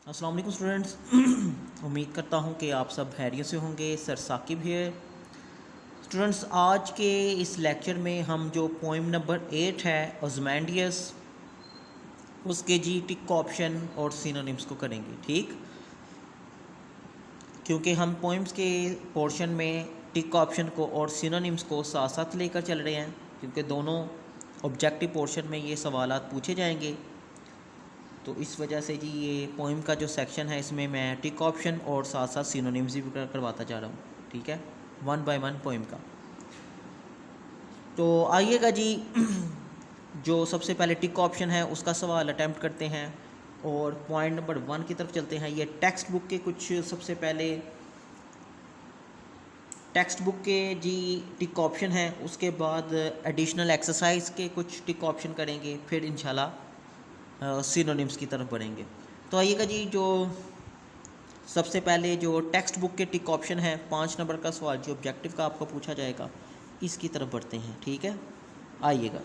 अस्सलाम वालेकुम स्टूडेंट्स। उम्मीद करता हूँ कि आप सब खैरियत से होंगे। सर साकिब है। स्टूडेंट्स, आज के इस लेक्चर में हम जो पोइम नंबर 8 है ओज़मेंडियस, उसके जी टिक ऑप्शन और सिनोनिम्स को करेंगे। ठीक, क्योंकि हम पोइम्स के पोर्शन में टिक ऑप्शन को और सिनोनिम्स को साथ साथ लेकर चल रहे हैं, क्योंकि दोनों ऑब्जेक्टिव पोर्शन में ये सवालात पूछे जाएंगे। तो इस वजह से जी ये पोइम का जो सेक्शन है इसमें मैं टिक ऑप्शन और साथ साथ सिनोनिम्स भी करवाता जा रहा हूँ। ठीक है, वन बाय वन पोइम का। तो आइएगा जी, जो सबसे पहले टिक ऑप्शन है उसका सवाल अटैम्प्ट करते हैं और पॉइंट नंबर 1 की तरफ चलते हैं। ये टेक्स्ट बुक के कुछ सबसे पहले टेक्स्ट बुक के जी टिक ऑप्शन है, उसके बाद एडिशनल एक्सरसाइज के कुछ टिक ऑप्शन करेंगे, फिर इंशाल्लाह सिनोनिम्स की तरफ बढ़ेंगे। तो आइएगा जी, जो सबसे पहले जो टेक्स्ट बुक के टिक ऑप्शन है 5 नंबर का सवाल जो ऑब्जेक्टिव का आपको पूछा जाएगा, इसकी तरफ बढ़ते हैं। ठीक है, आइएगा।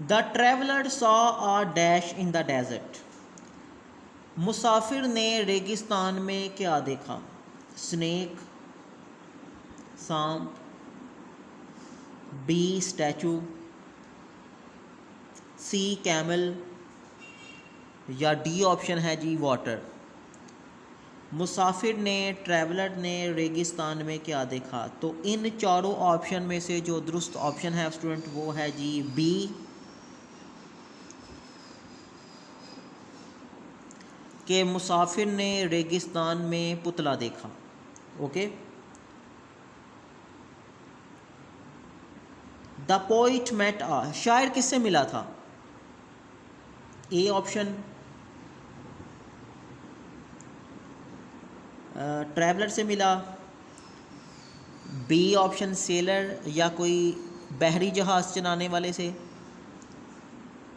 The traveller saw a dash in the desert. मुसाफिर ने रेगिस्तान में क्या देखा? स्नेक, सांप, बी स्टैचू, सी कैमल, या डी ऑप्शन है जी वाटर। मुसाफिर ने, ट्रैवलर ने रेगिस्तान में क्या देखा? तो इन चारों ऑप्शन में से जो दुरुस्त ऑप्शन है स्टूडेंट वो है जी बी, कि मुसाफिर ने रेगिस्तान में पुतला देखा। ओके। द पोइट मेट आ, शायर किससे मिला था? ए ऑप्शन ट्रैवलर से मिला, बी ऑप्शन सेलर या कोई बहरी जहाज़ चलाने वाले से,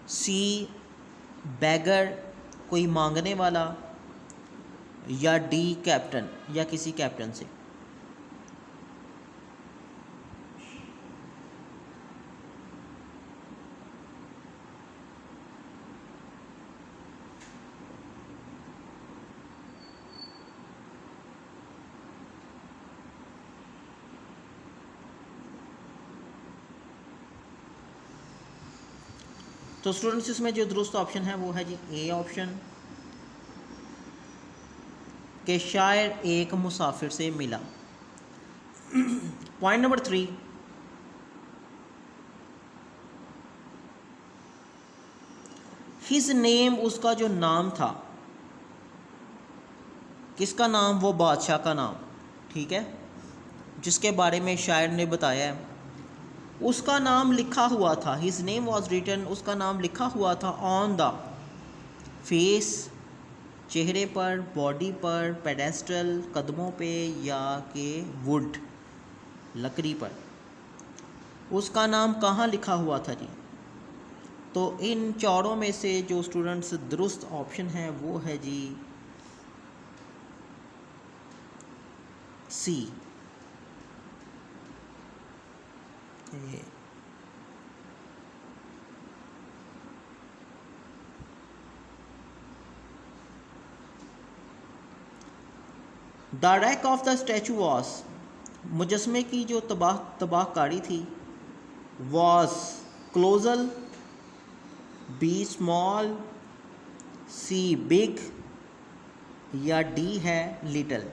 सी बैगर कोई मांगने वाला, या डी कैप्टन या किसी कैप्टन से। तो स्टूडेंट्स, इसमें जो दुरुस्त ऑप्शन है वो है जी ए ऑप्शन, कि शायर एक मुसाफिर से मिला। पॉइंट नंबर 3, हिज नेम, उसका जो नाम था, किसका नाम? वो बादशाह का नाम। ठीक है, जिसके बारे में शायर ने बताया है, उसका नाम लिखा हुआ था। हिज नेम वॉज रिटन, उसका नाम लिखा हुआ था ऑन द फेस, चेहरे पर, बॉडी पर, पेडेस्ट्रल कदमों पे, या के वुड लकड़ी पर। उसका नाम कहाँ लिखा हुआ था जी? तो इन चारों में से जो स्टूडेंट्स दुरुस्त ऑप्शन है वो है जी C. The wreck of the statue was, मुजस्मे की जो तबाहकारी थी, was colossal, B small, C big, या डी है लिटल।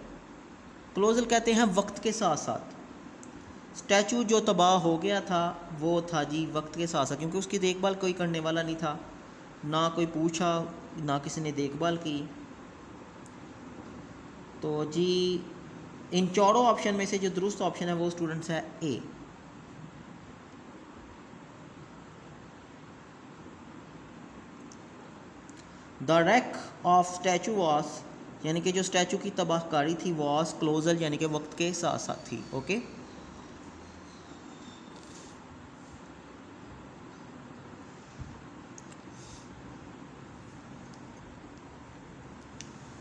क्लोजल कहते हैं वक्त के साथ साथ। स्टैचू जो तबाह हो गया था वो था जी वक्त के साथ साथ, क्योंकि उसकी देखभाल कोई करने वाला नहीं था, ना कोई पूछा, ना किसी ने देखभाल की। तो जी इन चारों ऑप्शन में से जो दुरुस्त ऑप्शन है वो स्टूडेंट्स है A. The wreck of statue was, यानी कि जो स्टैचू की तबाहकारी थी, वॉस क्लोजल यानी कि वक्त के साथ साथ थी। ओके।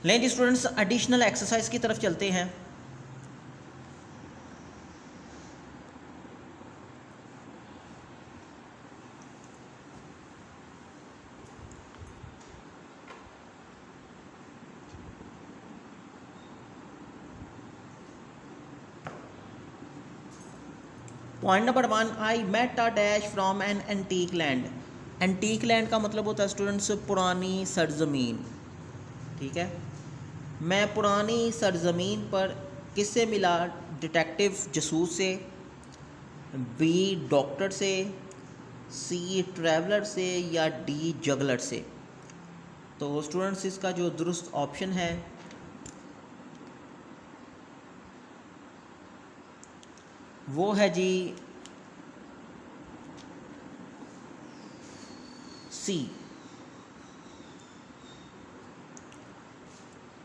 लें जी स्टूडेंट्स, एडिशनल एक्सरसाइज की तरफ चलते हैं। Point number 1, I met a dash from an antique land. Antique land का मतलब होता है स्टूडेंट्स पुरानी सरजमीन, ठीक है। मैं पुरानी सरजमीन पर किससे मिला? डिटेक्टिव जासूस से, बी डॉक्टर से, सी ट्रैवलर से, या डी जगलर से। तो स्टूडेंट्स इसका जो दुरुस्त ऑप्शन है वो है जी सी,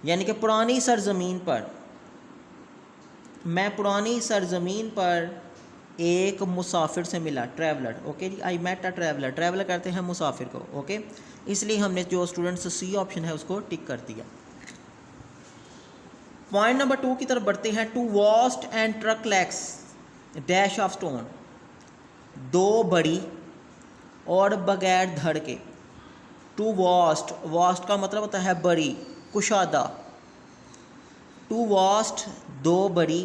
यानी कि पुरानी सरजमीन पर, मैं पुरानी सरजमीन पर एक मुसाफिर से मिला, ट्रैवलर। ओके जी, I met a traveller, traveller करते हैं मुसाफिर को। ओके, इसलिए हमने जो स्टूडेंट्स सी ऑप्शन है उसको टिक कर दिया। पॉइंट नंबर 2 की तरफ बढ़ते हैं। Two vast and trunkless dash of stone, दो बड़ी और बगैर धड़ के। टू वास्ट, वास्ट का मतलब होता है बड़ी, कुशादा। टू वास्ट दो बड़ी,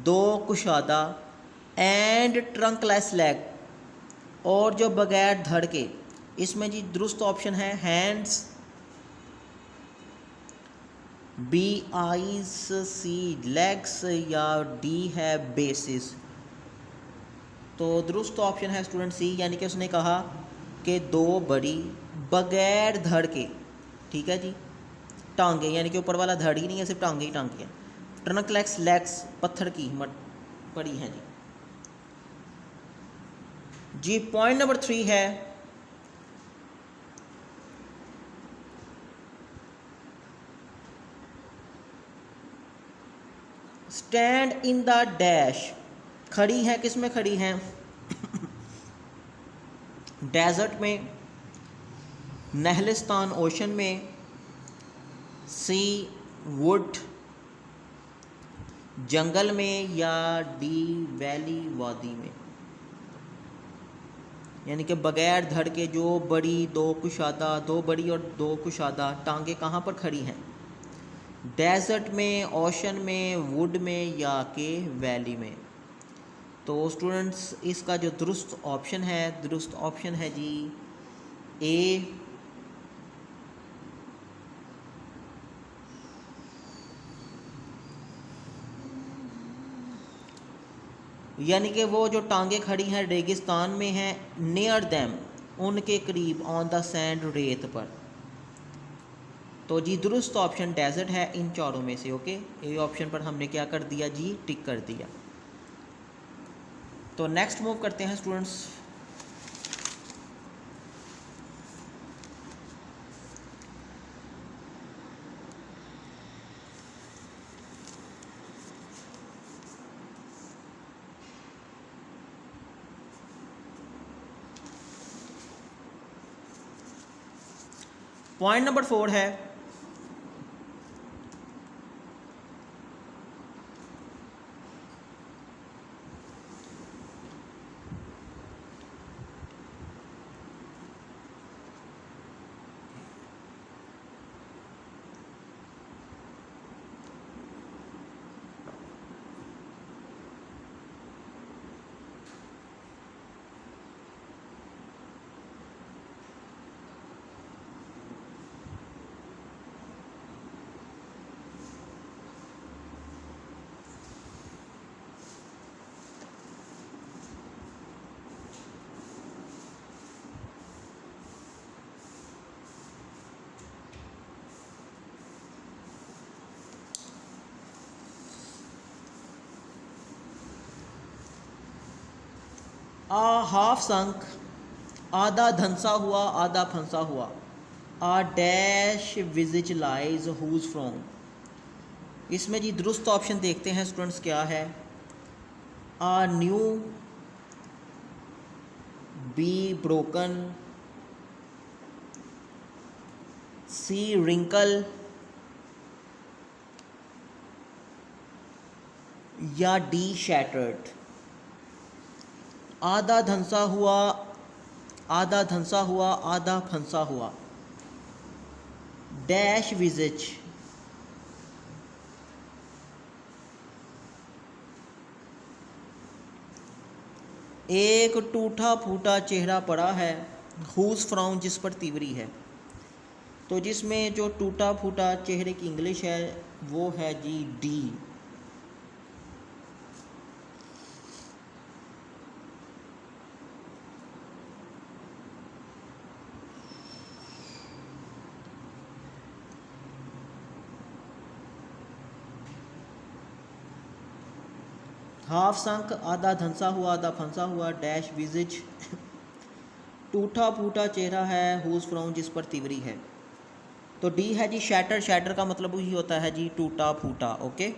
दो कुशादा, एंड ट्रंकलेस लेग, और जो बगैर धड़ के। इसमें जी दुरुस्त ऑप्शन है हैंड्स, बी आईज, सी लेग्स, या डी है बेसिस। तो दुरुस्त ऑप्शन है स्टूडेंट सी, यानी कि उसने कहा कि दो बड़ी बगैर धड़ के, ठीक है जी, टांगे, यानी कि ऊपर वाला धड़ ही नहीं है, सिर्फ टांगे ही टांगे हैं। ट्रनकलेक्स लेग्स पत्थर की पड़ी हैं जी। जी पॉइंट नंबर 3 है, स्टैंड इन द डैश, खड़ी हैं, किस में खड़ी हैं? डेजर्ट में, नहलिस्तान ओशन में, सी वुड जंगल में, या डी वैली वादी में। यानी कि बगैर धड़ के जो बड़ी दो कुशादा, दो बड़ी और दो कुशादा टांगे कहाँ पर खड़ी हैं? डेजर्ट में, ओशन में, वुड में, या के वैली में। तो स्टूडेंट्स इसका जो दुरुस्त ऑप्शन है, दुरुस्त ऑप्शन है जी ए, यानी कि वो जो टांगे खड़ी हैं रेगिस्तान में हैं, नियर दैम, उनके करीब, ऑन द सैंड, रेत पर। तो जी दुरुस्त ऑप्शन डेजर्ट है इन चारों में से। ओके, ए ऑप्शन पर हमने क्या कर दिया जी, टिक कर दिया। तो नेक्स्ट मूव करते हैं स्टूडेंट्स। पॉइंट नंबर 4 है, आ हाफ संक, आधा धंसा हुआ आधा फंसा हुआ, a dash visage lies whose frown. इसमें जी दुरुस्त ऑप्शन देखते हैं स्टूडेंट्स क्या है। A new, B broken, C wrinkle, या डी शैटर्ड? आधा धंसा हुआ, आधा धंसा हुआ, आधा फंसा हुआ। डैश विजिज, एक टूटा फूटा चेहरा पड़ा है। हुज फ्राउन, जिस पर तिवरी है। तो जिसमें जो टूटा फूटा चेहरे की इंग्लिश है वो है जी डी। हाफ संक, आधा धंसा हुआ, आधा फंसा हुआ। डैश विजिज, टूटा फूटा चेहरा है। हुज फ्राउन, जिस पर तिवरी है। तो डी है जी शैटर। शैटर का मतलब ही होता है जी टूटा फूटा। ओके,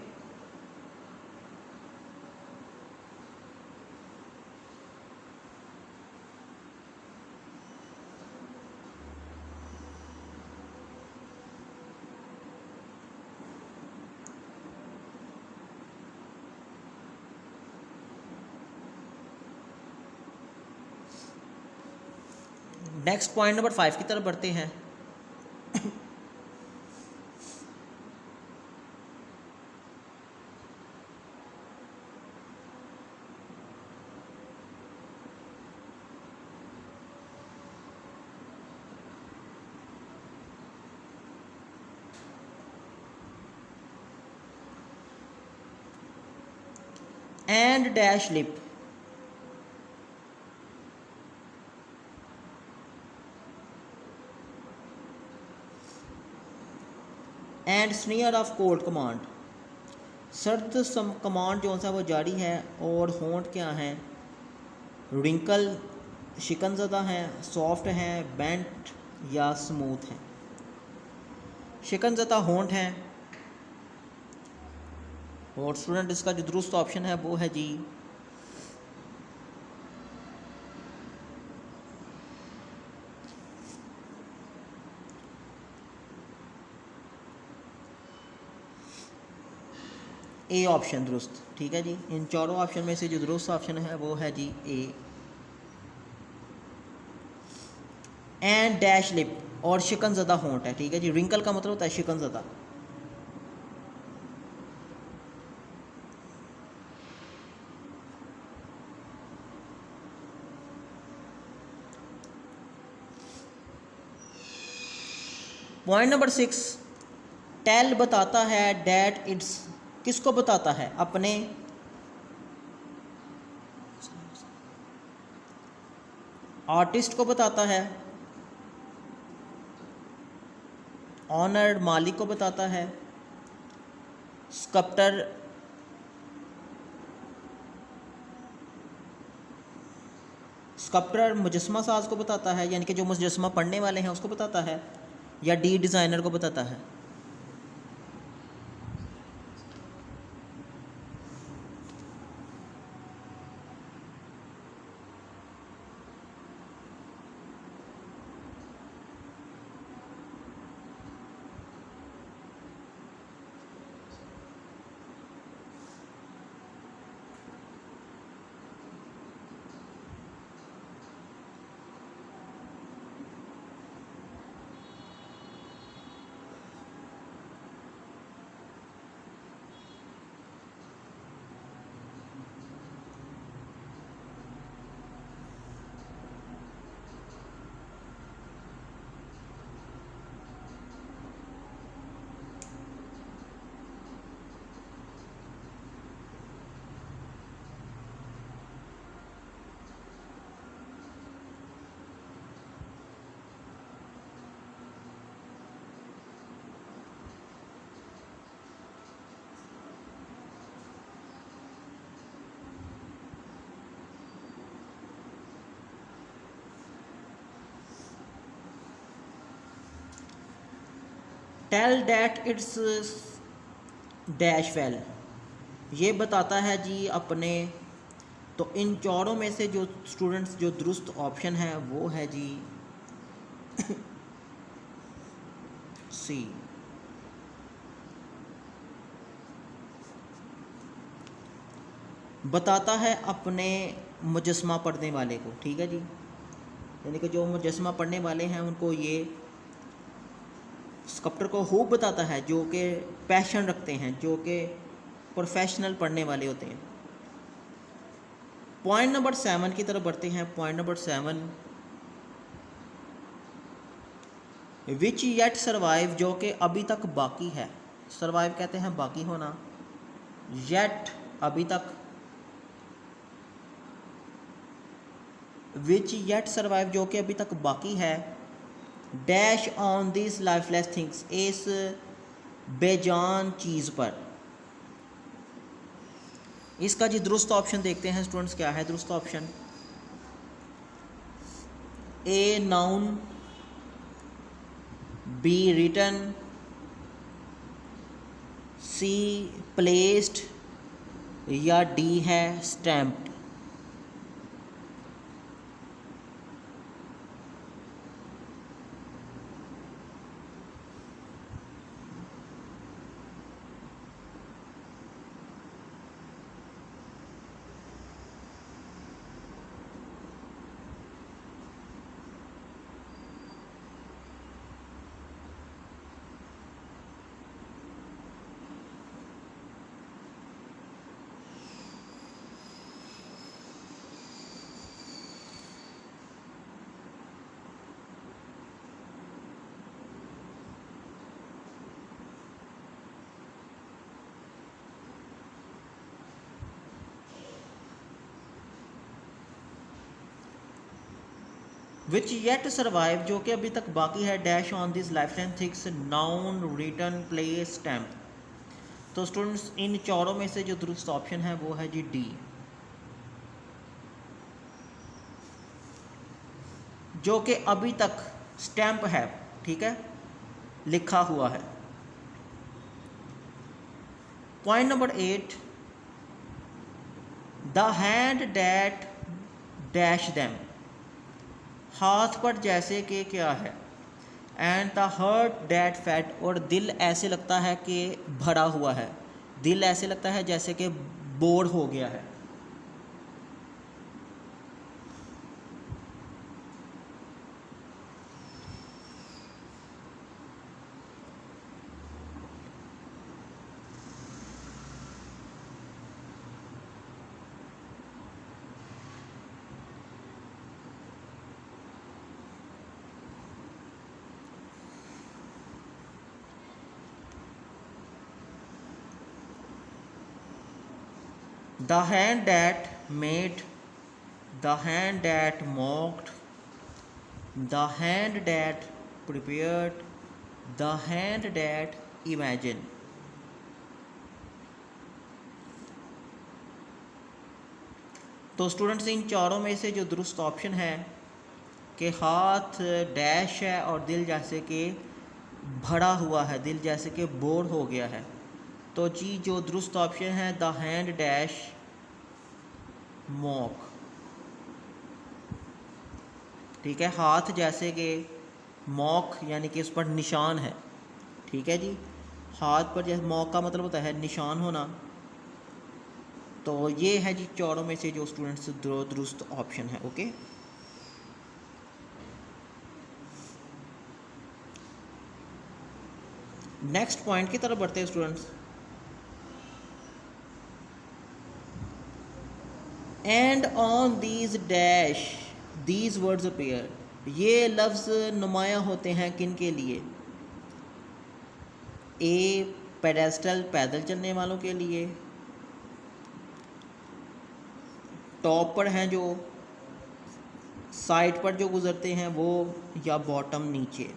नेक्स्ट पॉइंट नंबर 5 की तरफ बढ़ते हैं। And dash lip, and sneer of cold command. सर्द कमांड जो सा वो जारी है। और होंठ क्या हैं? रिंकल, शिकनज़दा हैं, सॉफ्ट हैं, बेंट या स्मूथ हैं। शिकनज़दा होंठ हैं। और स्टूडेंट इसका जो दुरुस्त ऑप्शन है वो है जी ए ऑप्शन दुरुस्त। ठीक है जी, इन चारों ऑप्शन में से जो दुरुस्त ऑप्शन है वो है जी ए। एंड डैश लिप, और शिकनज़दा होंठ है। ठीक है जी, रिंकल का मतलब होता है शिकनज़दा। पॉइंट नंबर 6, टेल बताता है डैट इट्स। किसको बताता है? अपने आर्टिस्ट को बताता है, ऑनर्ड मालिक को बताता है, स्कल्पटर मुजस्मा साज को बताता है, यानी कि जो मुजस्मा पढ़ने वाले हैं उसको बताता है, या डी डिज़ाइनर को बताता है। Tell that it's dash well, ये बताता है जी अपने। तो इन चारों में से जो स्टूडेंट्स जो दुरुस्त ऑप्शन है वो है जी सी। बताता है अपने मुजस्मा पढ़ने वाले को, ठीक है जी। यानी कि जो मुजस्मा पढ़ने वाले हैं उनको ये स्कल्पटर को खूब बताता है, जो कि पैशन रखते हैं, जो कि प्रोफेशनल पढ़ने वाले होते हैं। पॉइंट नंबर 7 की तरफ बढ़ते हैं। पॉइंट नंबर 7, विच येट सर्वाइव, जो कि अभी तक बाकी है। सर्वाइव कहते हैं बाकी होना, येट अभी तक, विच येट सर्वाइव जो कि अभी तक बाकी है, dash on this lifeless things, इस बेजान चीज़ पर। इसका जी दुरुस्त ऑप्शन देखते हैं स्टूडेंट्स, क्या है दुरुस्त option. A known, B written, C placed, या डी है स्टैम्प्ड। विच येट सर्वाइव जो कि अभी तक बाकी है, dash on this life time things, known, written, place, stamp. तो स्टूडेंट्स इन चारों में से जो दुरुस्त ऑप्शन है वो है जी डी, जो कि अभी तक स्टैम्प है, ठीक है, लिखा हुआ है। Point number 8, the hand that dash them, हाथ पर जैसे कि क्या है, and the heart that fat, और दिल ऐसे लगता है कि भरा हुआ है, दिल ऐसे लगता है जैसे कि बोर हो गया है। The hand that made, the hand that mocked, the hand that prepared, the hand that imagined। तो स्टूडेंट्स इन चारों में से जो दुरुस्त ऑप्शन है कि हाथ डैश है और दिल जैसे कि भरा हुआ है, दिल जैसे कि बोर हो गया है। तो जी जो दुरुस्त ऑप्शन है द हैंड डैश मॉक, ठीक है, हाथ जैसे कि मॉक यानी कि उस पर निशान है, ठीक है जी। हाथ पर जैसे मॉक का मतलब होता है निशान होना। तो ये है जी चारों में से जो स्टूडेंट्स दुरुस्त ऑप्शन है। ओके, नेक्स्ट पॉइंट की तरफ बढ़ते हैं students. And on these dash these words appear, ये लफ्ज़ नुमाया होते हैं किन के लिए। ए पेडेस्टल पैदल चलने वालों के लिए, टॉप पर हैं जो साइड पर जो गुज़रते हैं वो, या बॉटम नीचे।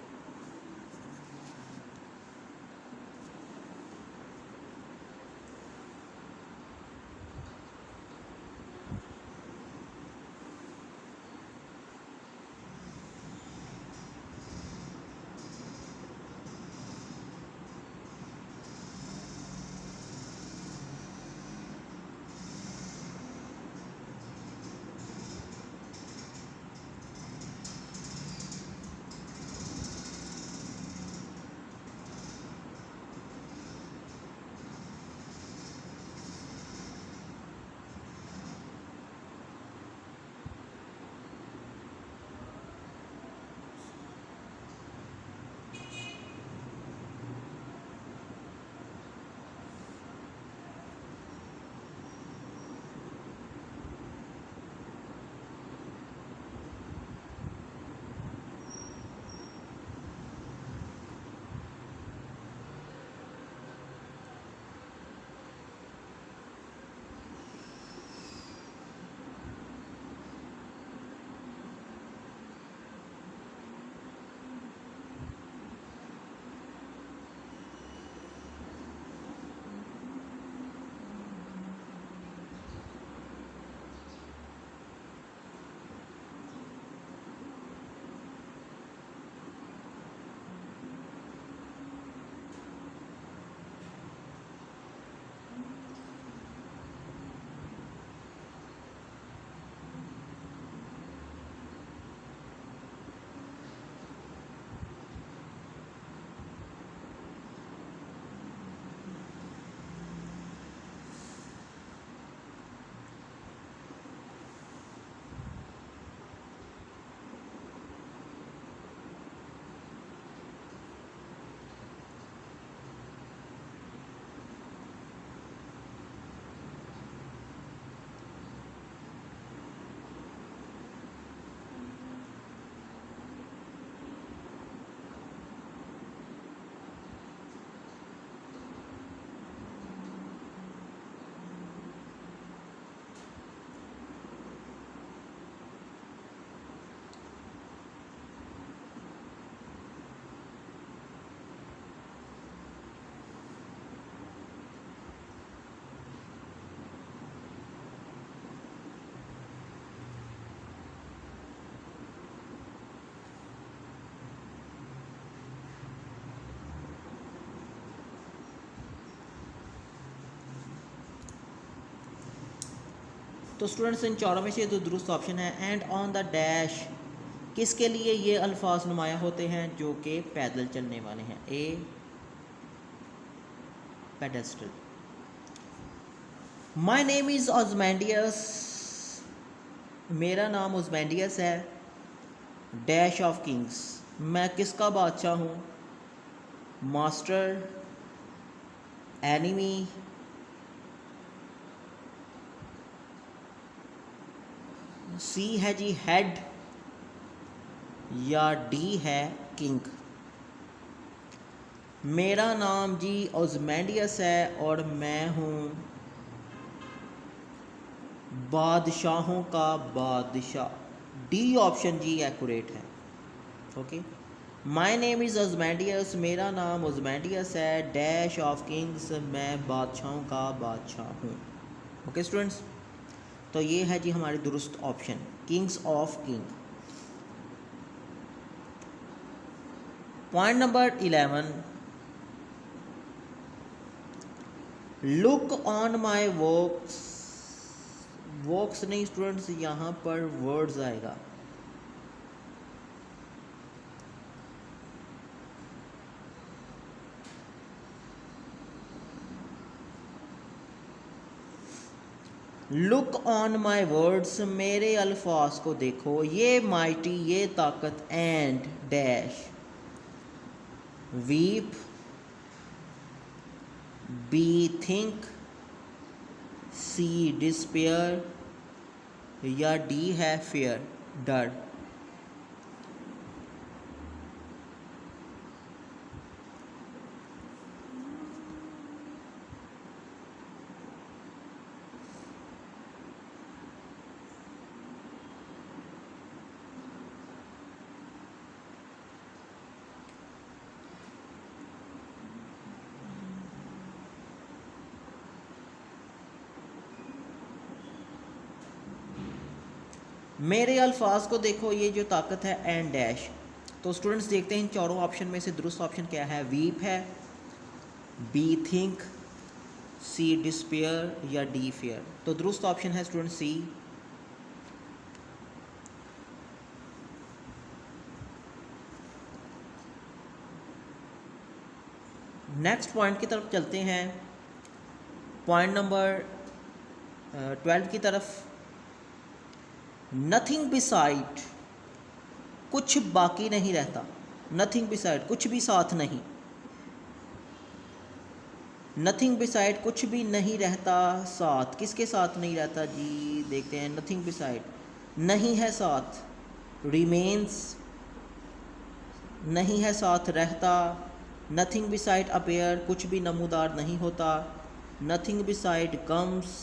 तो स्टूडेंट्स इन चारों में से तो दुरुस्त ऑप्शन है एंड ऑन द डैश किसके लिए ये अल्फाज नुमाया होते हैं जो कि पैदल चलने वाले हैं। ए पेडेस्ट्रियन। माई नेम इज़ ऑजमेंडियस, मेरा नाम ऑजमेंडियस है। डैश ऑफ किंग्स, मैं किसका बादशाह हूँ। मास्टर, एनिमी, सी है जी हेड, या डी है किंग। मेरा नाम जी ऑजमेंडियस है और मैं हूँ बादशाहों का बादशाह। डी ऑप्शन जी एक्यूरेट है। ओके, माई नेम इज़ ऑजमेंडियस, मेरा नाम ऑजमेंडियस है। डैश ऑफ किंग्स, मैं बादशाहों का बादशाह हूँ। ओके स्टूडेंट्स, तो ये है जी हमारी दुरुस्त option, Kings of king. Point number 11, look on my works. Works नहीं स्टूडेंट्स, यहाँ पर वर्ड्स आएगा। लुक ऑन माई वर्ड्स, मेरे अल्फाज को देखो। ये माइटी, ये ताकत, and dash weep, B think, C despair, या डी है फियर, डर। मेरे अल्फाज को देखो, ये जो ताकत है, एंड डैश। तो स्टूडेंट्स देखते हैं इन चारों ऑप्शन में से दुरुस्त ऑप्शन क्या है। वीप है, बी थिंक, सी डिस्पेयर, या डी फियर। तो दुरुस्त ऑप्शन है स्टूडेंट सी। नेक्स्ट पॉइंट की तरफ चलते हैं, पॉइंट नंबर 12 की तरफ। नथिंग बिसाइड, कुछ बाकी नहीं रहता। नथिंग बिसाइड, कुछ भी साथ नहीं। नथिंग बिसाइड, कुछ भी नहीं रहता साथ। किसके साथ नहीं रहता जी, देखते हैं। नथिंग बिसाइड, नहीं है साथ। रिमेन्स, नहीं है साथ रहता। नथिंग बिसाइड अपेयर, कुछ भी नमूदार नहीं होता। Nothing beside comes,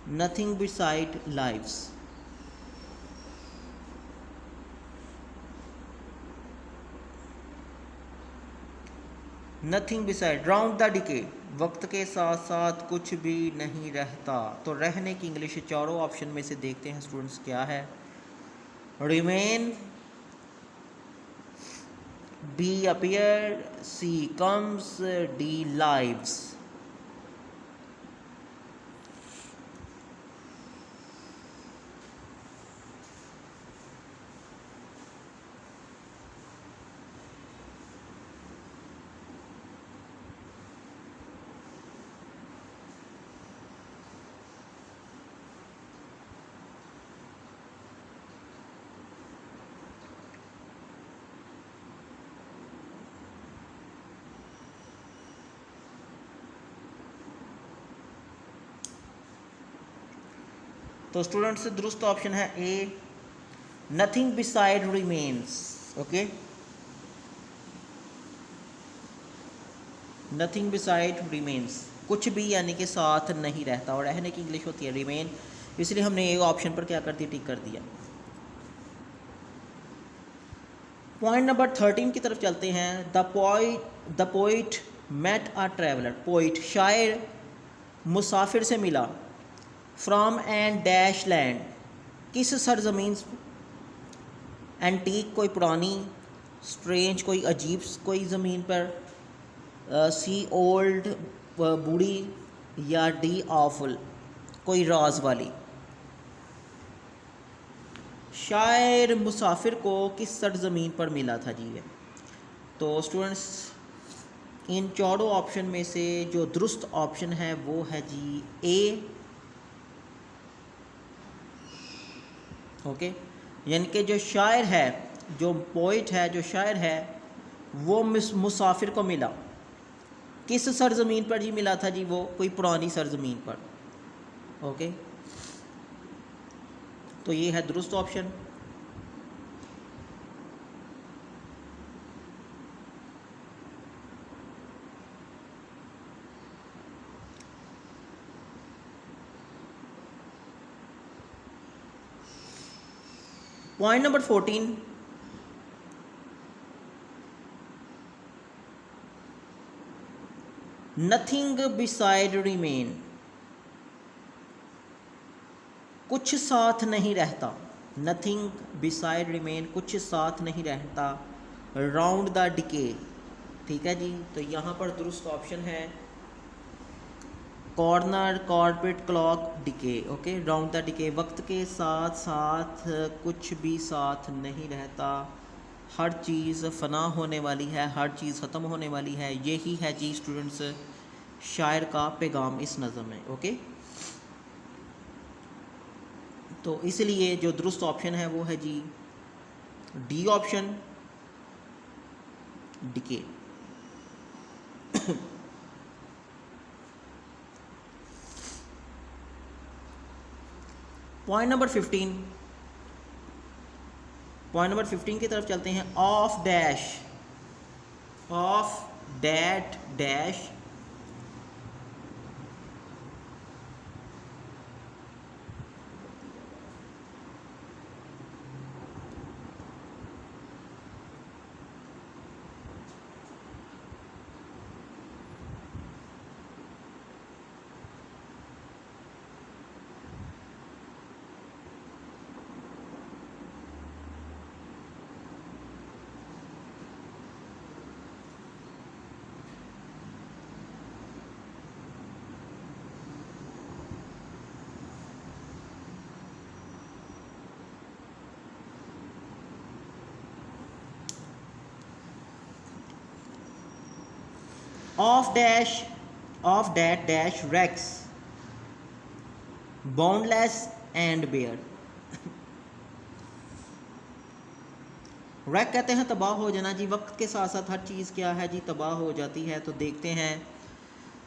nothing beside lives. Nothing beside, round the decay, वक्त के साथ साथ कुछ भी नहीं रहता। तो रहने की इंग्लिश चारों ऑप्शन में से देखते हैं स्टूडेंट्स क्या है। Remain, B appear, C comes, D lives. तो स्टूडेंट्स दुरुस्त ऑप्शन है A, nothing beside remains. Okay, nothing beside remains, कुछ भी यानी कि साथ नहीं रहता। और रहने की इंग्लिश होती है रिमेन, इसलिए हमने ए ऑप्शन पर क्या कर दिया, टिक कर दिया। पॉइंट नंबर 13 की तरफ चलते हैं। The poet met a traveller, poet शायर मुसाफिर से मिला। फ्रॉम एंड डैश लैंड, किस सरजमीन। एंटीक, कोई पुरानी। स्ट्रेंज, कोई अजीब कोई ज़मीन पर। सी ओल्ड, बूढ़ी, या डी ऑफुल, कोई राज वाली। शायर मुसाफिर को किस सरजमीन पर मिला था जी ये। तो स्टूडेंट्स इन चारों ऑप्शन में से जो दुरुस्त ऑप्शन है वो है जी ए। ओके, यानी कि जो शायर है, जो पोइट है, जो शायर है, वो मुसाफिर को मिला किस सरजमीन पर जी मिला था जी, वो कोई पुरानी सरजमीन पर। ओके, तो ये है दुरुस्त option. Point number 14, nothing beside remain, कुछ साथ नहीं रहता। नथिंग बिसाइड रिमेन, कुछ साथ नहीं रहता, राउंड द डिके। ठीक है जी, तो यहाँ पर दुरुस्त ऑप्शन है corner corporate clock decay. Okay, round the decay, वक्त के साथ साथ कुछ भी साथ नहीं रहता, हर चीज़ फ़ना होने वाली है, हर चीज़ ख़त्म होने वाली है। यही है जी स्टूडेंट्स शायर का पैगाम इस नज़म में। ओके, तो इसलिए जो दुरुस्त ऑप्शन है वो है जी D option, decay. Point number 15, point number 15 की तरफ चलते हैं। Of dash, of that dash, of dash, of that dash wrecks, boundless and bare. Wreck कहते हैं तबाह हो जाना जी, वक्त के साथ साथ हर चीज़ क्या है जी, तबाह हो जाती है। तो देखते हैं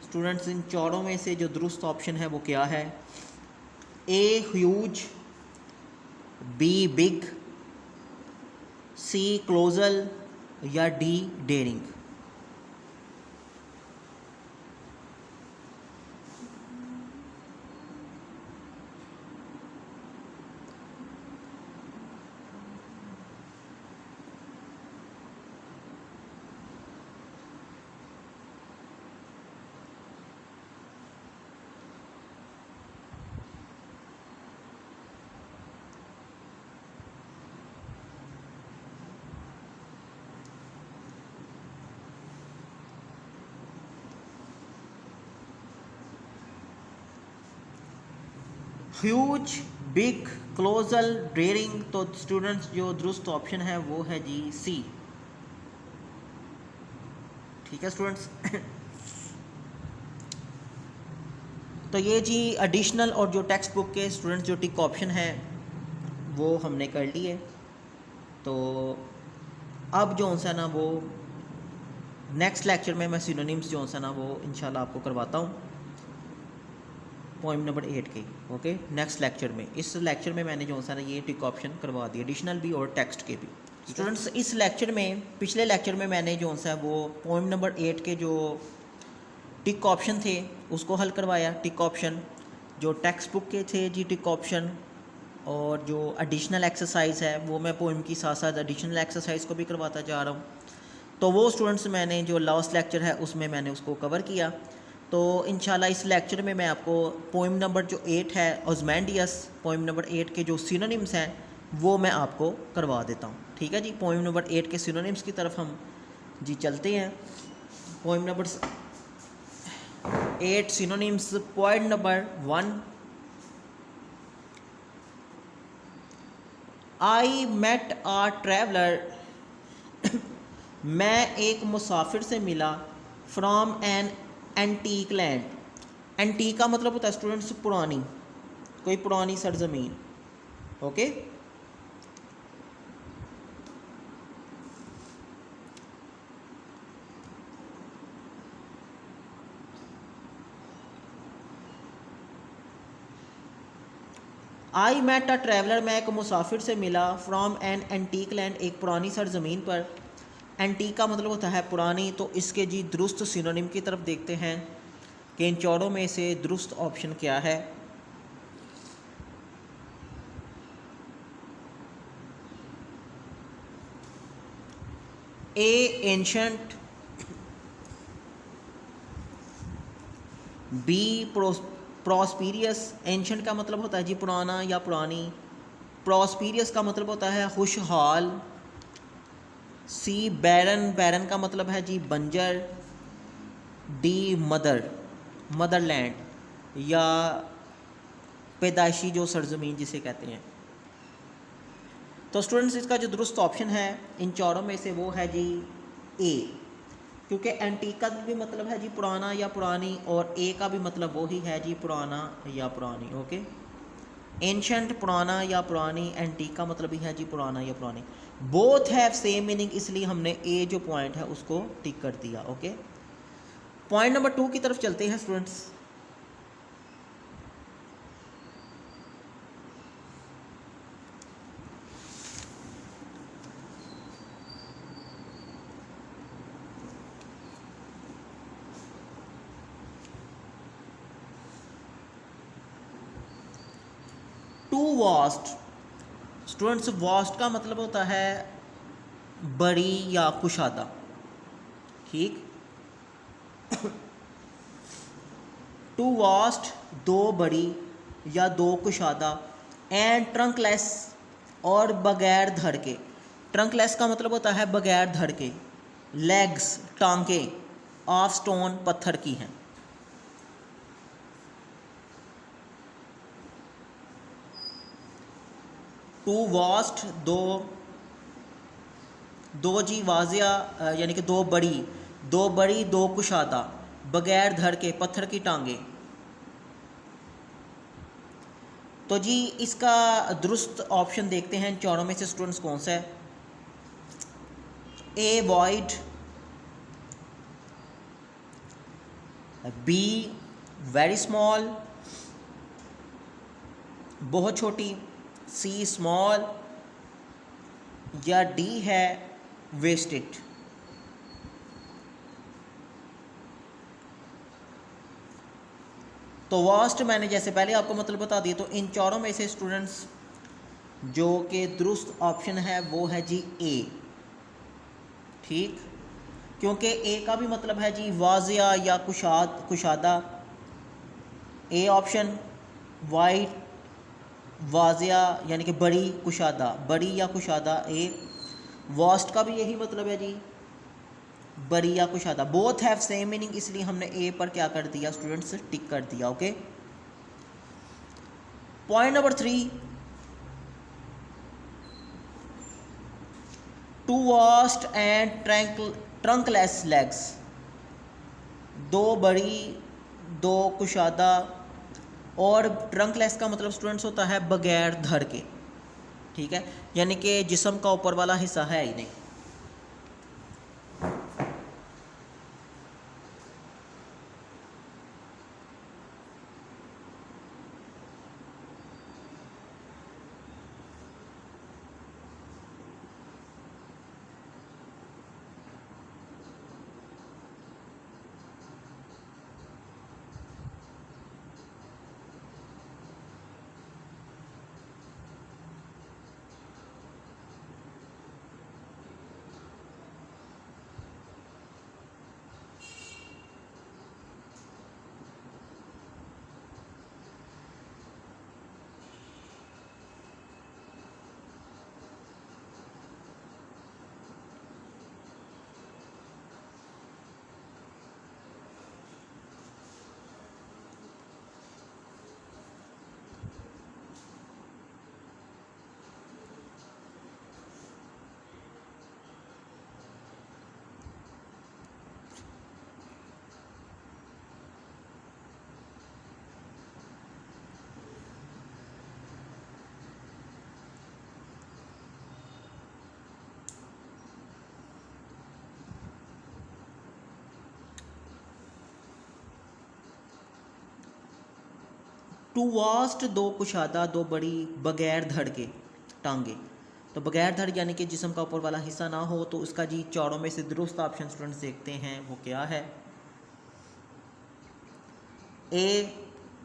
स्टूडेंट्स इन चारों में से जो दुरुस्त ऑप्शन है वो क्या है। A huge, B big, C colossal या D daring. Huge, big, colossal, daring. तो स्टूडेंट्स जो दुरुस्त ऑप्शन है वो है जी सी। ठीक है स्टूडेंट्स। तो ये जी एडिशनल और जो टेक्स्ट बुक के स्टूडेंट्स जो टिक ऑप्शन है वो हमने कर लिए। तो अब जो सा ना वो नेक्स्ट लेक्चर में मैं सिनोनिम्स जो सा ना वो इंशाल्लाह आपको करवाता हूँ पॉइंट नंबर 8 के। ओके, नेक्स्ट लेक्चर में। इस लेक्चर में मैंने जो सा ना ये टिक ऑप्शन करवा दिए, एडिशनल भी और टेक्स्ट के भी। स्टूडेंट्स इस लेक्चर में, पिछले लेक्चर में मैंने जो सा वो पॉइंट नंबर 8 के जो टिक ऑप्शन थे उसको हल करवाया। टिक ऑप्शन जो टेक्स्ट बुक के थे जी टिक ऑप्शन, और जो एडिशनल एक्सरसाइज है वो मैं पोइम की साथ साथ एडिशनल एक्सरसाइज को भी करवाता जा रहा हूँ। तो वो स्टूडेंट्स मैंने जो लास्ट लेक्चर है उसमें मैंने उसको कवर किया। तो इंशाल्लाह इस लेक्चर में मैं आपको पोइम नंबर जो 8 है ओज़मैंडियस, पोइम नंबर 8 के जो सिनोनिम्स हैं वो मैं आपको करवा देता हूँ। ठीक है जी, पोइम नंबर 8 के सिनोनिम्स की तरफ हम जी चलते हैं। Poem number 8 synonyms. Point number 1, I met a traveller मैं एक मुसाफिर से मिला from an antique land. Antique का मतलब होता है स्टूडेंट्स पुरानी, कोई पुरानी सरजमीन। Okay, I met a traveller मैं एक मुसाफिर से मिला फ्रॉम एन एंटीक लैंड एक पुरानी सरजमीन पर। एंटीक का मतलब होता है पुरानी, तो इसके जी दुरुस्त सिनोनिम की तरफ देखते हैं कि इन चारों में से दुरुस्त ऑप्शन क्या है। ए एंशंट, बी प्रॉस्पीरियस। एंशंट का मतलब होता है जी पुराना या पुरानी। प्रॉस्पीरियस का मतलब होता है खुशहाल। सी बैरन, बैरन का मतलब है जी बंजर। डी मदर, मदरलैंड या पैदाइशी जो सरजमीन जिसे कहते हैं। तो स्टूडेंट्स इसका जो दुरुस्त ऑप्शन है इन चारों में से वो है जी ए, क्योंकि एंटीक का भी मतलब है जी पुराना या पुरानी, और ए का भी मतलब वो ही है जी पुराना या पुरानी। ओके, एंशंट पुराना या पुरानी, एंटीक का मतलब ही है जी पुराना या पुरानी। बोथ हैव सेम मीनिंग, इसलिए हमने ए जो पॉइंट है उसको टिक कर दिया। ओके, पॉइंट नंबर 2 की तरफ चलते हैं students. Two vast, students vast का मतलब होता है बड़ी या कुशादा। ठीक, टू वास्ट दो बड़ी या दो कुशादा, एंड ट्रंकलेस और बगैर धड़ के। ट्रंकलेस का मतलब होता है बगैर धड़ के। लेग्स टांगे ऑफ स्टोन पत्थर की हैं। टू वास्ट दो, दो जी वाजिया यानी कि दो बड़ी दो कुशादा, बगैर धड़ के पत्थर की टांगे। तो जी इसका दुरुस्त ऑप्शन देखते हैं चारों में से स्टूडेंट्स कौन सा है। A wide, be very small बहुत छोटी, सी स्मॉल, या डी है वेस्टेड। तो वास्ट मैंने जैसे पहले आपको मतलब बता दिया, तो इन चारों में से स्टूडेंट्स जो कि दुरुस्त ऑप्शन है वो है जी ए। ठीक, क्योंकि ए का भी मतलब है जी वाजिया या कुशादा। ए ऑप्शन वाइड वाजिया यानी कि बड़ी कुशादा, बड़ी या कुशादा ए। वास्ट का भी यही मतलब है जी बड़ी या कुशादा। बोथ हैव सेम मीनिंग, इसलिए हमने ए पर क्या कर दिया स्टूडेंट्स टिक कर दिया। Okay, point number 3, two vast and trunkless legs, दो बड़ी दो कुशादा, और ट्रंकलेस का मतलब स्टूडेंट्स होता है बगैर धड़ के। ठीक है, यानी कि जिस्म का ऊपर वाला हिस्सा है ही नहीं। टू वास्ट दो कुशादा दो बड़ी बगैर धड़ के टांगे। तो बगैर धड़ यानी कि जिस्म का ऊपर वाला हिस्सा ना हो, तो उसका जी चारों में से दुरुस्त ऑप्शन स्टूडेंट्स देखते हैं वो क्या है। ए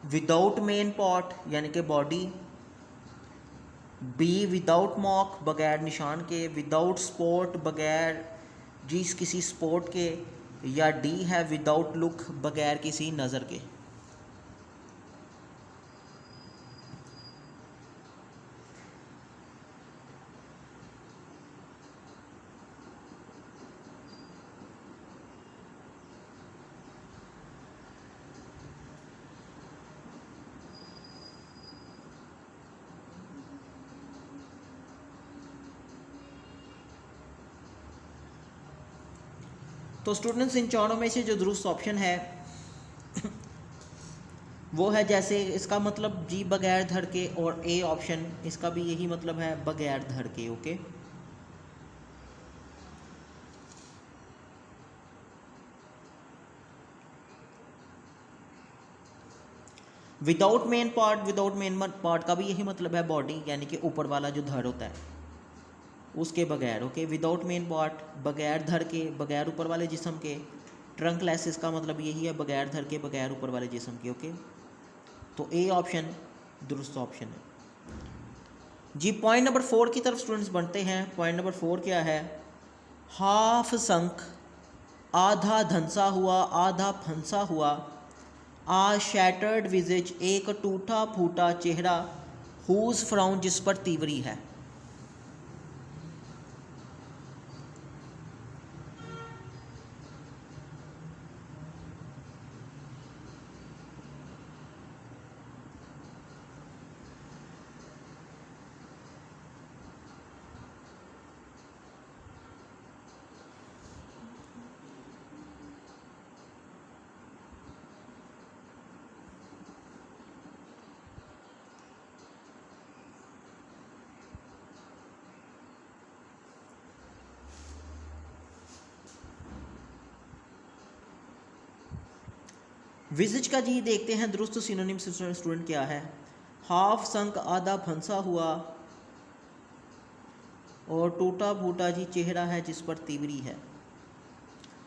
विदाउट मेन पॉट यानी कि बॉडी, बी विदाउट मॉक बगैर निशान के, विदाउट स्पोर्ट बगैर जिस किसी स्पोर्ट के, या डी है विदाउट लुक बगैर किसी नज़र के। तो स्टूडेंट्स इन चारों में से जो दुरुस्त ऑप्शन है वो है, जैसे इसका मतलब जी बगैर धड़ के, और ए ऑप्शन इसका भी यही मतलब है बगैर धड़ के। Okay, without main part, without main part का भी यही मतलब है बॉडी यानी कि ऊपर वाला जो धड़ होता है उसके बगैर। ओके, विदाउट मेन पार्ट बगैर धड़ के, बगैर ऊपर वाले जिस्म के। ट्रंक लेस इसका मतलब यही है बगैर धड़ के, बगैर ऊपर वाले जिस्म के। ओके, तो ए ऑप्शन दुरुस्त ऑप्शन है जी। पॉइंट नंबर 4 की तरफ स्टूडेंट्स बढ़ते हैं। पॉइंट नंबर 4 क्या है? हाफ संक आधा धंसा हुआ आधा फंसा हुआ, आ शैटर्ड विजिज एक टूटा फूटा चेहरा, हुज फ्राउन जिस पर तीवरी है। विजिज का जी देखते हैं दुरुस्त सिनोनिम स्टूडेंट क्या है। हाफ संक आधा फंसा हुआ और टूटा फूटा जी चेहरा है जिस पर तीवरी है।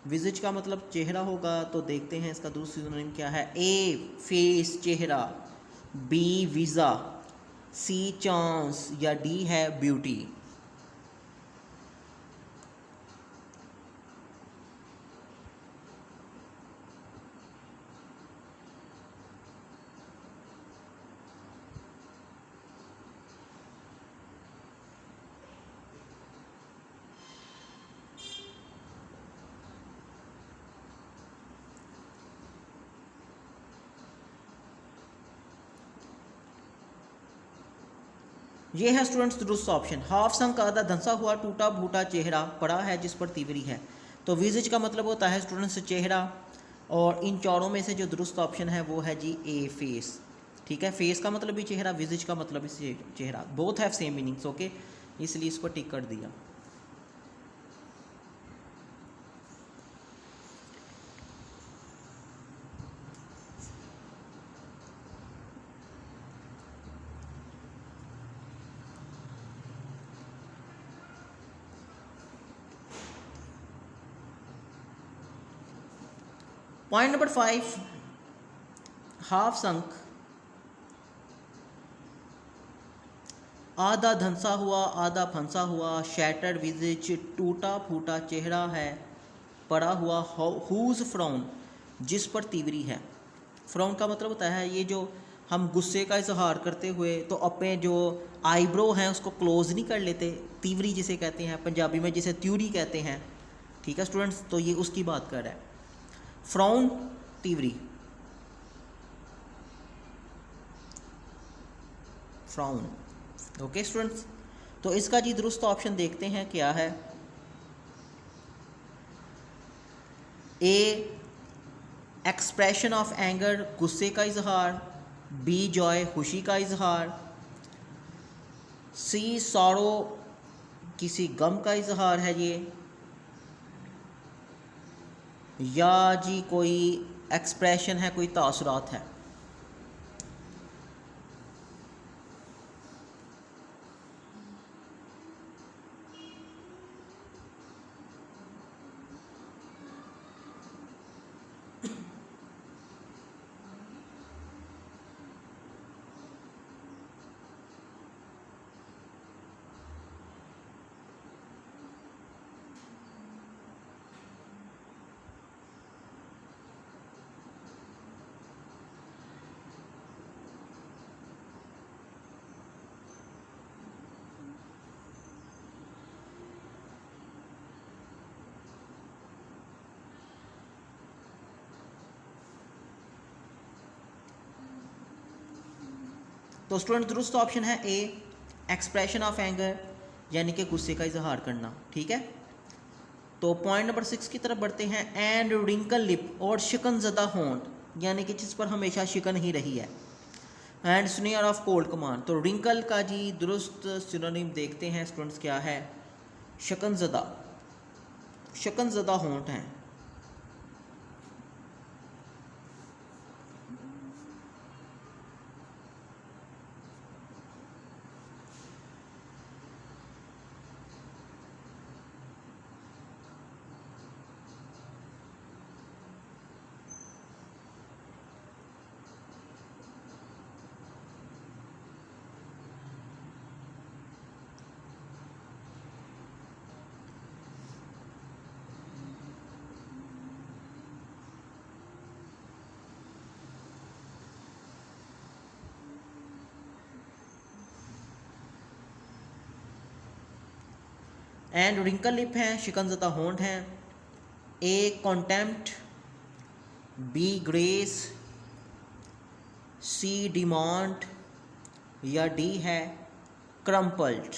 विजिज का मतलब चेहरा होगा, तो देखते हैं इसका दुरुस्त सिनोनिम क्या है। ए फेस चेहरा, बी वीज़ा, सी चांस, या डी है ब्यूटी। ये है स्टूडेंट्स दुरुस्त ऑप्शन। हाफ संक आधा धंसा हुआ टूटा फूटा चेहरा पड़ा है जिस पर तीवरी है। तो विजिज का मतलब होता है स्टूडेंट्स चेहरा, और इन चारों में से जो दुरुस्त ऑप्शन है वो है जी ए फेस। ठीक है, फेस का मतलब भी चेहरा, विजिज का मतलब भी चेहरा, both have same meanings. Okay, इसलिए इस पर टिक कर दिया। पॉइंट नंबर 5, हाफ संक आधा धंसा हुआ आधा फंसा हुआ, शैटर्ड विजिज टूटा फूटा चेहरा है पड़ा हुआ, हुज फ्राउन जिस पर तीवरी है। फ्राउन का मतलब होता है ये जो हम गुस्से का इजहार करते हुए तो अपने जो आईब्रो हैं उसको क्लोज नहीं कर लेते, तीवरी जिसे कहते हैं पंजाबी में, जिसे त्यूरी कहते हैं। ठीक है स्टूडेंट्स, तो ये उसकी बात कर रहा है। फ्राउन तीवरी, फ्राउन। ओके स्टूडेंट्स, तो इसका जी दुरुस्त ऑप्शन देखते हैं क्या है। ए एक्सप्रेशन ऑफ एंगर गुस्से का इजहार, बी जॉय खुशी का इजहार, सी सॉरो किसी गम का इजहार है ये, या जी कोई एक्सप्रेशन है, कोई तासुरात है। तो स्टूडेंट दुरुस्त ऑप्शन है ए, एक्सप्रेशन ऑफ एंगर, यानी कि गुस्से का इजहार करना। ठीक है, तो पॉइंट नंबर 6 की तरफ बढ़ते हैं। एंड रिंकल लिप और शिकनज़दा होंठ, यानी कि जिस पर हमेशा शिकन ही रही है। And snare of cold command, तो रिंकल का जी दुरुस्त सिनोनिम देखते हैं स्टूडेंट्स क्या है, शिकनज़दा, शिकनज़दा होंठ हैं। एंड रिंकल लिप हैं, शिकनज़दा होंठ हैं। ए कॉन्टेम्प्ट, बी ग्रेस, सी डिमांड, या डी है क्रम्पल्ड।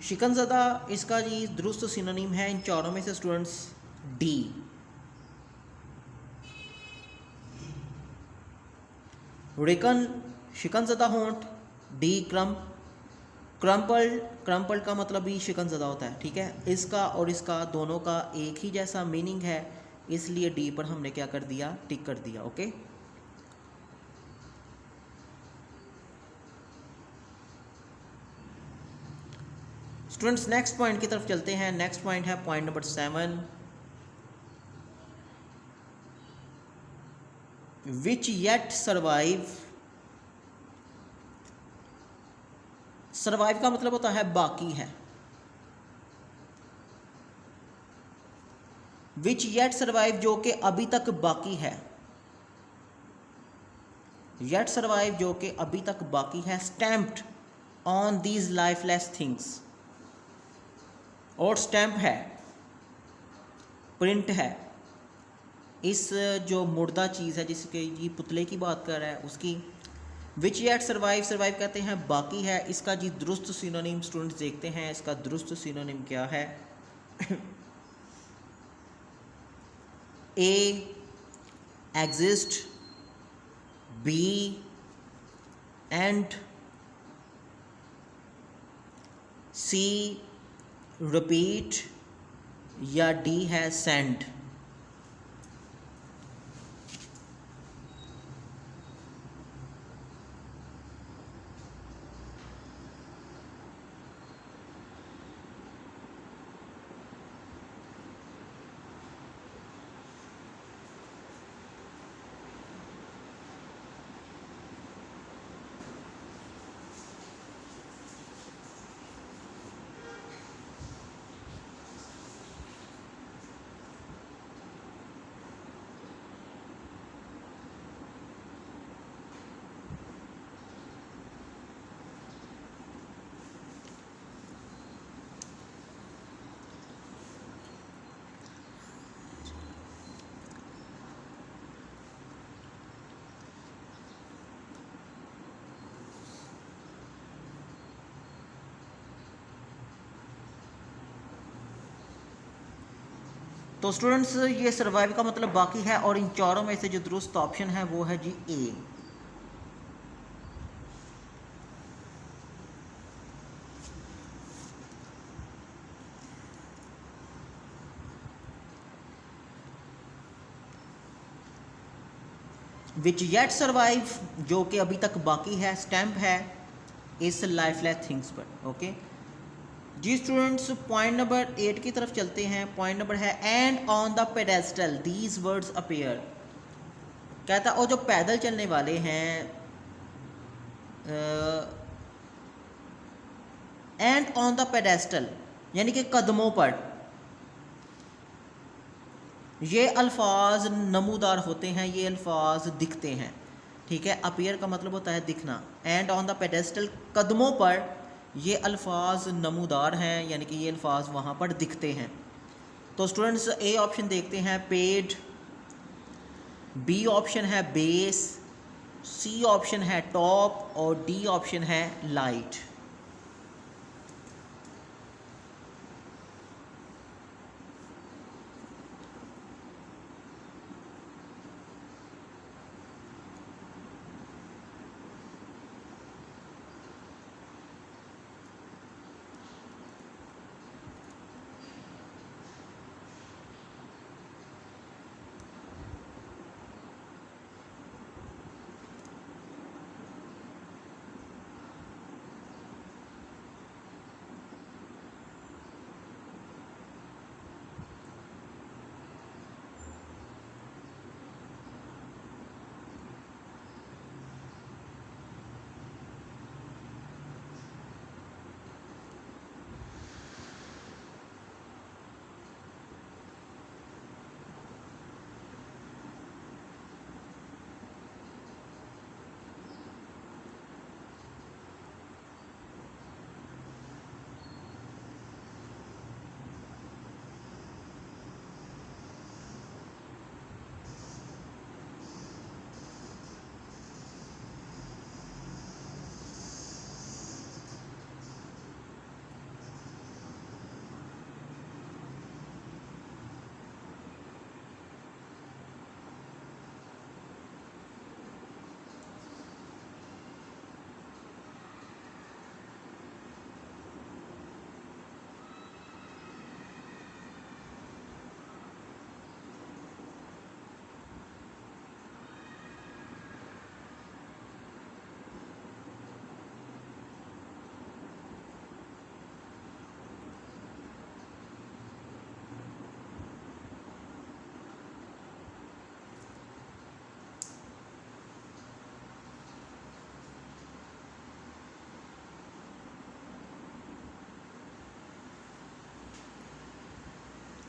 शिकनज़दा इसका जी दुरुस्त सिनोनिम है इन चारों में से स्टूडेंट्स डी। रिकन शिकनज़दा होंठ, डी क्रम्पल्ड का मतलब भी शिकनज़दा होता है। ठीक है, इसका और इसका दोनों का एक ही जैसा मीनिंग है, इसलिए डी पर हमने क्या कर दिया, टिक कर दिया। ओके, स्टूडेंट्स नेक्स्ट पॉइंट की तरफ चलते हैं। नेक्स्ट पॉइंट है पॉइंट नंबर 7, विच येट सर्वाइव। सर्वाइव का मतलब होता है बाकी है। विच येट सर्वाइव जो कि अभी तक बाकी है, येट सर्वाइव जो कि अभी तक बाकी है। Stamped on these lifeless things, और स्टैम्प है, प्रिंट है इस जो मुर्दा चीज़ है जिसके ये पुतले की बात कर रहा है उसकी। विच येट सर्वाइव, सर्वाइव कहते हैं बाकी है। इसका जी दुरुस्त सिनोनिम स्टूडेंट्स देखते हैं, इसका दुरुस्त सिनोनिम क्या है। A exist, B end, C repeat, या डी है सेंड। तो स्टूडेंट्स ये सर्वाइव का मतलब बाकी है, और इन चारों में से जो दुरुस्त ऑप्शन है वो है जी ए। विच येट सर्वाइव जो कि अभी तक बाकी है, स्टैम्प है इस लाइफलेस थिंग्स पर। ओके जी स्टूडेंट्स, पॉइंट नंबर 8 की तरफ चलते हैं। पॉइंट नंबर है and on the pedestal these words appear. कहता और जो पैदल चलने वाले हैं एंड ऑन द पेडेस्टल यानी कि कदमों पर, ये अल्फाज नमूदार होते हैं, ये अल्फाज दिखते हैं। ठीक है, अपीयर का मतलब होता है दिखना, एंड ऑन द पेडेस्टल कदमों पर ये अल्फाज नमूदार हैं यानी कि ये अल्फाज वहाँ पर दिखते हैं। तो स्टूडेंट्स ए ऑप्शन देखते हैं पेड, बी ऑप्शन है बेस, सी ऑप्शन है टॉप और डी ऑप्शन है light.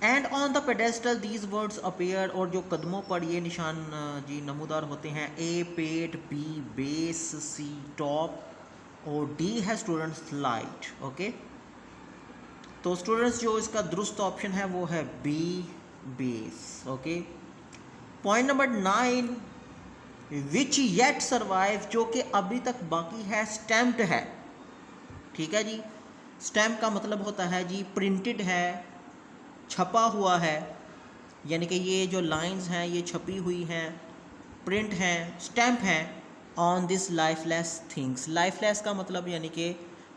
And on the pedestal these words appear, और जो कदमों पर ये निशान जी नमूदार होते हैं, A pet, B base, C top और डी है स्टूडेंट्स लाइट। ओके, तो स्टूडेंट्स जो इसका दुरुस्त ऑप्शन है वो है B base. Okay, point number 9 which yet survive, जो कि अभी तक बाकी है, स्टैम्प्ड है। ठीक है जी, स्टैम्प का मतलब होता है जी प्रिंटेड है, छपा हुआ है, यानी कि ये जो लाइंस हैं ये छपी हुई हैं, प्रिंट हैं, स्टैम्प हैं on this lifeless things. Lifeless का मतलब यानी कि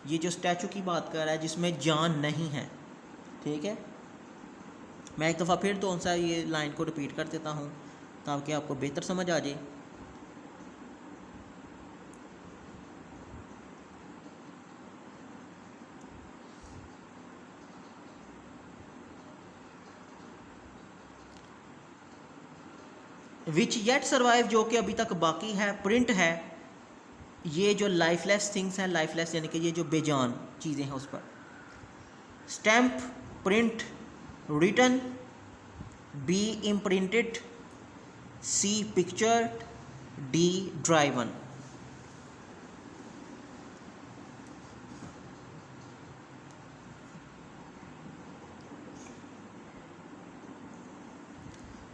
ये जो स्टैचू की बात कर रहा है जिसमें जान नहीं है। ठीक है, मैं एक दफ़ा फिर तो सा ये लाइन को रिपीट कर देता हूँ ताकि आपको बेहतर समझ आ जाए। विच येट सर्वाइव, जो कि अभी तक बाकी है, प्रिंट है, ये जो लाइफलेस थिंग्स हैं, लाइफलेस यानी कि ये जो बेजान चीज़ें हैं उस पर। Stamp, print, written, B imprinted, C picture, D driven.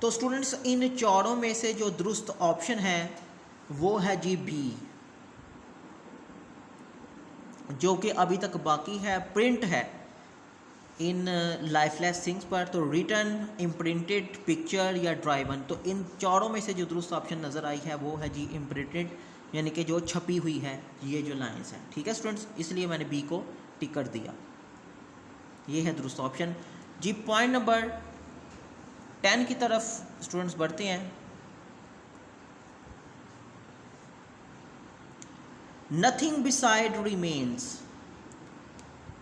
तो स्टूडेंट्स इन चारों में से जो दुरुस्त ऑप्शन है वो है जी बी, जो कि अभी तक बाकी है, प्रिंट है इन लाइफलेस थिंग्स पर, तो रिटन, इम्प्रिंटेड, पिक्चर या ड्राइवन। तो इन चारों में से जो दुरुस्त ऑप्शन नज़र आई है वो है जी इम्प्रिंटेड, यानी कि जो छपी हुई है ये जो लाइंस हैं। ठीक है स्टूडेंट्स, इसलिए मैंने बी को टिक कर दिया, ये है दुरुस्त ऑप्शन जी। पॉइंट नंबर 10 की तरफ स्टूडेंट्स बढ़ते हैं। नथिंग बिसाइड रिमेन्स,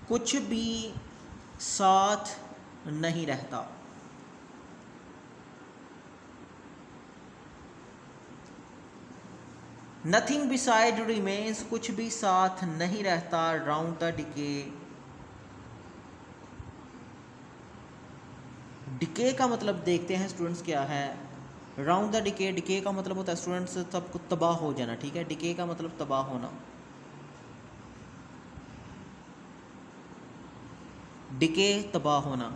कुछ भी साथ नहीं रहता। नथिंग बिसाइड रिमेन्स, कुछ भी साथ नहीं रहता, राउंड द डिके। डिके का मतलब देखते हैं स्टूडेंट्स क्या है। राउंड द डिके, डिके का मतलब होता है स्टूडेंट्स सब कुछ तबाह हो जाना, ठीक है। डिके का मतलब तबाह होना, डिके तबाह होना।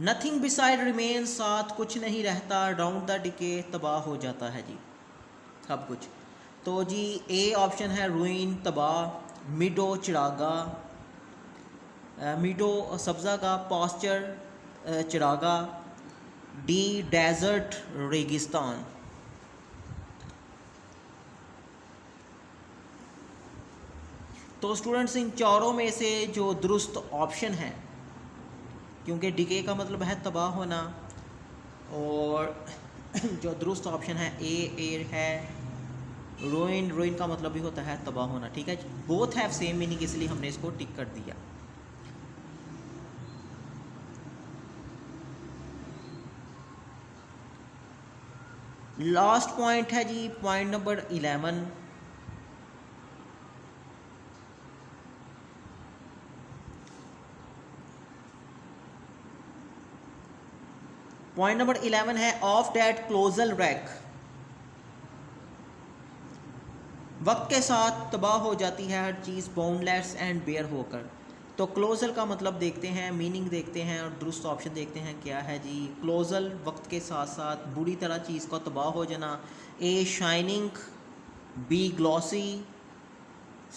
नथिंग बिसाइड रिमेन, साथ कुछ नहीं रहता, राउंड द डिके तबाह हो जाता है जी सब कुछ। तो जी ए ऑप्शन है रूइन तबाह, मिडो चिरागा, मिडो सब्ज़ा का, पास्चर चिरागा, डी डेजर्ट रेगिस्तान। तो स्टूडेंट्स इन चारों में से जो दुरुस्त ऑप्शन है, क्योंकि डिके का मतलब है तबाह होना, और जो दुरुस्त ऑप्शन है ए है रोइन, रोइन का मतलब भी होता है तबाह होना, ठीक है। बोथ हैव सेम मीनिंग, इसलिए हमने इसको टिक कर दिया। लास्ट पॉइंट है जी पॉइंट नंबर 11। पॉइंट नंबर 11 है ऑफ डैट क्लोजल रैक, वक्त के साथ तबाह हो जाती है हर चीज़, बाउंडलेस एंड बेयर होकर। तो क्लोजल का मतलब देखते हैं, मीनिंग देखते हैं, और दुरुस्त ऑप्शन देखते हैं क्या है जी। क्लोजल वक्त के साथ साथ बुरी तरह चीज़ का तबाह हो जाना। ए शाइनिंग, बी ग्लॉसी,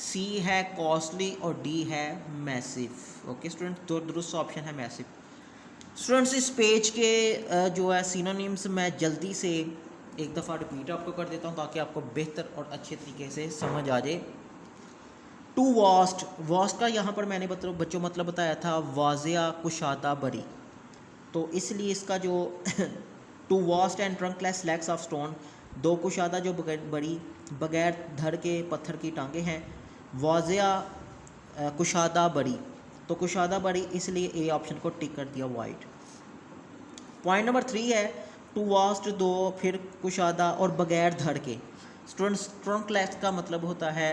सी है कॉस्टली, और डी है मैसिव। ओके स्टूडेंट, तो दुरुस्त ऑप्शन है मैसिव। स्टूडेंट्स इस पेज के जो है सिनोनिम्स मैं जल्दी से एक दफ़ा रिपीट आपको कर देता हूँ ताकि आपको बेहतर और अच्छे तरीके से समझ आ जाए। टू वास्ट, वास्ट का यहाँ पर मैंने बच्चों मतलब बताया था वाजिया, कुशादा, बड़ी। तो इसलिए इसका जो two vast and trunkless legs of stone, दो कुशादा जो बड़ी बगैर धड़ के पत्थर की टांगे हैं, वाजिया कुशादा बड़ी। तो कुशादा बड़ी, इसलिए ए ऑप्शन को टिक कर दिया वाइट। पॉइंट नंबर 3 है टू वास्ट, दो, फिर कुशादा और बगैर धड़ के। स्टूडेंट्स ट्रंकलेस का मतलब होता है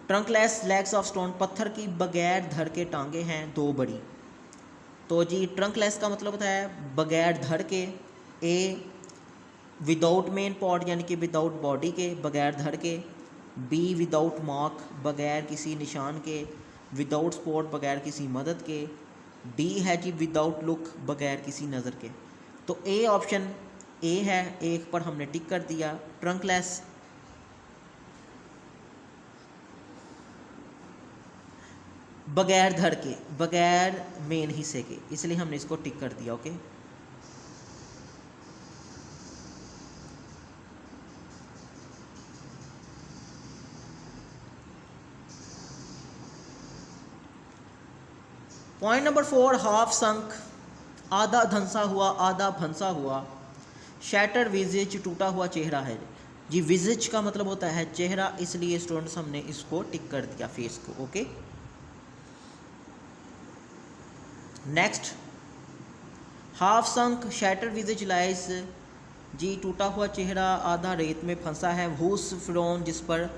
ट्रंकलेस लेग्स ऑफ स्टोन, पत्थर की बगैर धड़ के टांगे हैं दो बड़ी। तो जी ट्रंकलेस का मतलब होता है बगैर धड़ के। ए विदाउट मेन पॉड यानी कि विदाउट बॉडी के, बगैर धड़ के। बी विदाउट मार्क, बगैर किसी निशान के। विदाउट स्पोर्ट, बगैर किसी मदद के। डी है जी विदाउट लुक, बगैर किसी नज़र के। तो ए ऑप्शन ए है, एक पर हमने टिक कर दिया। ट्रंकलेस बगैर धड़ के, बगैर मेन हिस्से के, इसलिए हमने इसको टिक कर दिया। ओके पॉइंट नंबर 4 हाफ संक, आधा धंसा हुआ, आधा फंसा हुआ। शैटर विजिज, टूटा हुआ चेहरा है जी। विजिज का मतलब होता है चेहरा, इसलिए स्टूडेंट्स हमने इसको टिक कर दिया फेस को। ओके नेक्स्ट, हाफ संक शैटर विजिज लाइज जी, टूटा हुआ चेहरा आधा रेत में फंसा है। हुस फ्रोन, जिस पर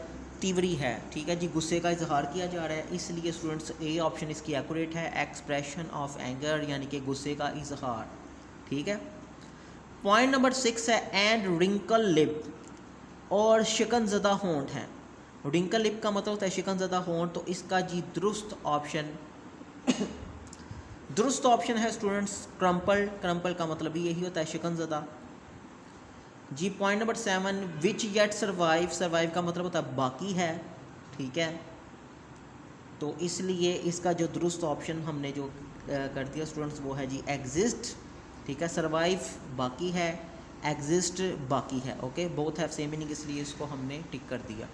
तिवरी है, ठीक है जी, गुस्से का इजहार किया जा रहा है, इसलिए स्टूडेंट्स ए ऑप्शन इसकी एक्यूरेट है। एक्सप्रेशन ऑफ एंगर यानी कि गुस्से का इजहार, ठीक है। पॉइंट नंबर 6 है एंड रिंकल लिप, और शिकनज़दा होंठ है। रिंकल लिप का मतलब होता है शिकनज़दा होंठ, तो इसका जी दुरुस्त ऑप्शन दुरुस्त ऑप्शन है स्टूडेंट्स क्रम्पल। क्रम्पल का मतलब भी यही होता है शिकनज़दा जी। पॉइंट नंबर 7 विच येट सर्वाइव, सर्वाइव का मतलब होता है बाकी है, ठीक है। तो इसलिए इसका जो दुरुस्त ऑप्शन हमने जो कर दिया स्टूडेंट्स वो है जी एग्जिस्ट, ठीक है। सर्वाइव बाकी है, एग्जिस्ट बाकी है। Okay both have same meaning, इसलिए इसको हमने टिक कर दिया।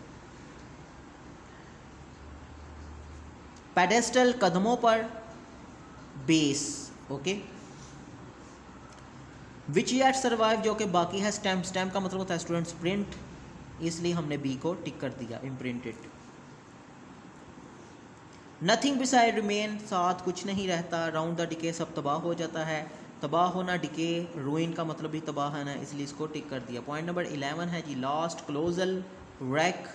पेडेस्टल कदमों पर, बेस, ओके। विच येट सर्वाइव जो कि बाकी है, स्टैम्प, स्टैम्प का मतलब होता है स्टूडेंट्स प्रिंट, इसलिए हमने बी को टिक कर दिया, इम्प्रिंटेड। नथिंग बिसाइड रिमेन, साथ कुछ नहीं रहता, राउंड द डिके सब तबाह हो जाता है, तबाह होना, डिके, रूइन का मतलब भी तबाह है ना, इसलिए इसको टिक कर दिया। पॉइंट नंबर 11 है जी लास्ट, क्लोजल, रैक,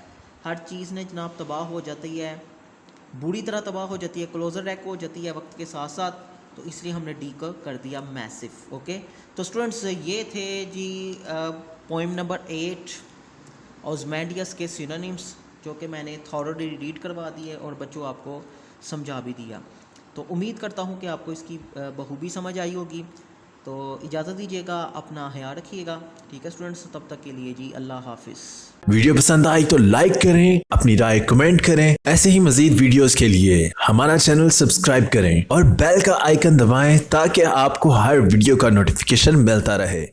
हर चीज़ ने जनाब तबाह हो जाती है, बुरी तरह तबाह हो जाती है, क्लोजर रैक हो जाती है वक्त के साथ साथ, तो इसलिए हमने डी को कर दिया मैसिव, ओके। तो स्टूडेंट्स ये थे जी पोइम नंबर 8 ऑज़मैंडियस के सिनोनिम्स, जो कि मैंने थॉरोली रीड करवा दिए और बच्चों आपको समझा भी दिया। तो उम्मीद करता हूँ कि आपको इसकी बखूबी समझ आई होगी। तो इजाज़त दीजिएगा, अपना ख्याल रखिएगा, ठीक है स्टूडेंट्स। तब तक के लिए जी अल्लाह हाफिज़। वीडियो पसंद आई तो लाइक करें, अपनी राय कमेंट करें। ऐसे ही मजीद वीडियोस के लिए हमारा चैनल सब्सक्राइब करें और बेल का आइकन दबाएं ताकि आपको हर वीडियो का नोटिफिकेशन मिलता रहे।